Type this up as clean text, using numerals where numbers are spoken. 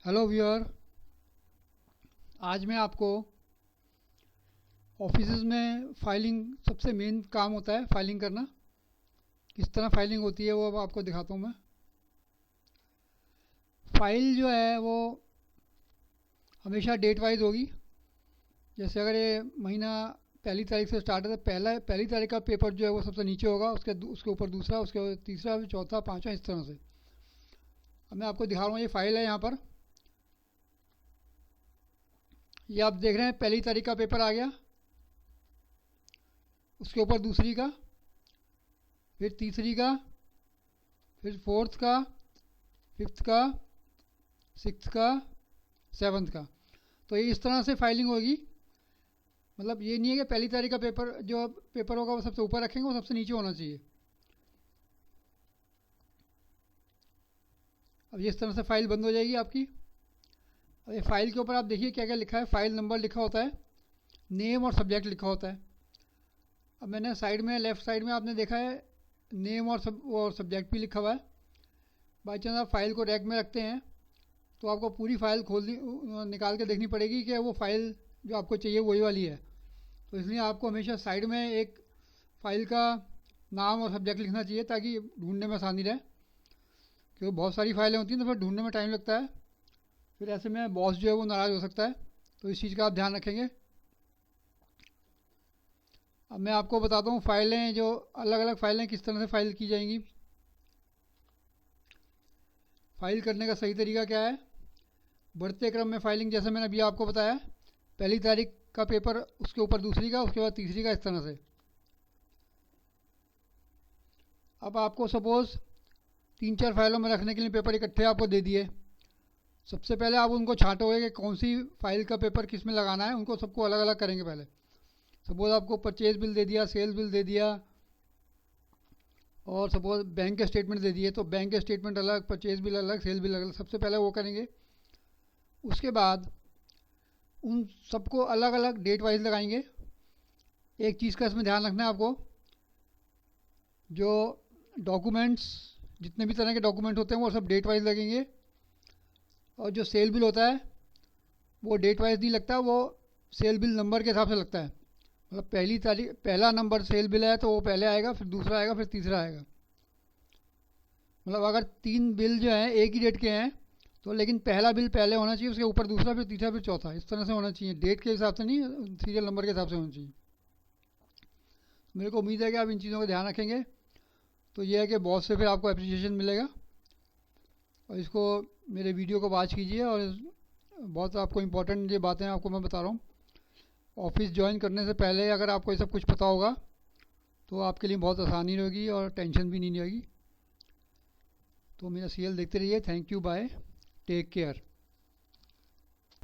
Hello viewer. आज मैं आपको ऑफिसेज में फाइलिंग सबसे मेन काम होता है फाइलिंग करना। किस तरह फाइलिंग होती है वो अब आपको दिखाता हूँ मैं। फाइल जो है वो हमेशा डेट वाइज होगी। जैसे अगर ये महीना पहली तारीख से स्टार्ट है तो पहली तारीख का पेपर जो है वो सबसे नीचे होगा, उसके ऊपर दूसरा, उसके ऊपर तीसरा, फिर चौथा, पाँचवा, इस तरह से। अब मैं आपको दिखा रहा हूँ, ये फाइल है यहाँ पर। ये आप देख रहे हैं पहली तारीख का पेपर आ गया, उसके ऊपर दूसरी का, फिर तीसरी का, फिर फोर्थ का, फिफ्थ का, सिक्स का, सेवन्थ का। तो ये इस तरह से फाइलिंग होगी। मतलब ये नहीं है कि पहली तारीख का पेपर होगा वो सबसे ऊपर रखेंगे, वो सबसे नीचे होना चाहिए। अब ये इस तरह से फाइल बंद हो जाएगी आपकी। अब ये फाइल के ऊपर आप देखिए क्या क्या लिखा है। फाइल नंबर लिखा होता है, नेम और सब्जेक्ट लिखा होता है। अब मैंने साइड में, लेफ़्ट साइड में आपने देखा है नेम और सब्जेक्ट भी लिखा हुआ है। बाई चांस आप फाइल को रैक में रखते हैं तो आपको पूरी फाइल निकाल के देखनी पड़ेगी कि वो फाइल जो आपको चाहिए वही वाली है। तो इसलिए आपको हमेशा साइड में एक फ़ाइल का नाम और सब्जेक्ट लिखना चाहिए ताकि ढूंढने में आसानी रहे, क्योंकि बहुत सारी फाइलें होती हैं तो फिर ढूंढने में टाइम लगता है। फिर ऐसे में बॉस जो है वो नाराज़ हो सकता है। तो इस चीज़ का आप ध्यान रखेंगे। अब मैं आपको बताता हूँ फाइलें, जो अलग अलग फाइलें किस तरह से फाइल की जाएंगी। फाइल करने का सही तरीका क्या है, बढ़ते क्रम में फाइलिंग, जैसे मैंने अभी आपको बताया। पहली तारीख का पेपर, उसके ऊपर दूसरी का, उसके बाद तीसरी का, इस तरह से। अब आपको सपोज़ 3-4 फाइलों में रखने के लिए पेपर इकट्ठे आपको दे दिए। सबसे पहले आप उनको छांटोगे कि कौन सी फाइल का पेपर किस में लगाना है। उनको सबको अलग अलग करेंगे पहले। सपोज़ आपको परचेज बिल दे दिया, सेल्स बिल दे दिया, और सपोज़ बैंक के स्टेटमेंट दे दिए, तो बैंक के स्टेटमेंट अलग, परचेज बिल अलग, सेल बिल अलग। सबसे पहले वो करेंगे। उसके बाद उन सबको अलग अलग डेट वाइज लगाएंगे। एक चीज़ का इसमें ध्यान रखना है आपको, जो डॉक्यूमेंट्स, जितने भी तरह के डॉक्यूमेंट होते हैं वो सब डेट वाइज लगेंगे। और जो सेल बिल होता है वो डेट वाइज नहीं लगता, वो सेल बिल नंबर के हिसाब से लगता है। मतलब पहली तारीख, पहला नंबर सेल बिल है तो वो पहले आएगा, फिर दूसरा आएगा, फिर तीसरा आएगा। मतलब अगर 3 बिल जो हैं एक ही डेट के हैं तो लेकिन पहला बिल पहले होना चाहिए, उसके ऊपर दूसरा, फिर तीसरा, फिर चौथा, इस तरह से होना चाहिए। डेट के हिसाब से नहीं, सीरियल नंबर के हिसाब से होना चाहिए। मेरे को उम्मीद है कि आप इन चीज़ों का ध्यान रखेंगे। तो ये है कि बॉस से फिर आपको अप्रिसिएशन मिलेगा। और इसको, मेरे वीडियो को वॉच कीजिए। और बहुत आपको इम्पोर्टेंट ये बातें आपको मैं बता रहा हूँ। ऑफिस ज्वाइन करने से पहले अगर आपको ये सब कुछ पता होगा तो आपके लिए बहुत आसानी रहेगी और टेंशन भी नहीं रहेगी। तो मेरा सीरियल देखते रहिए। Thank you, bye, take care.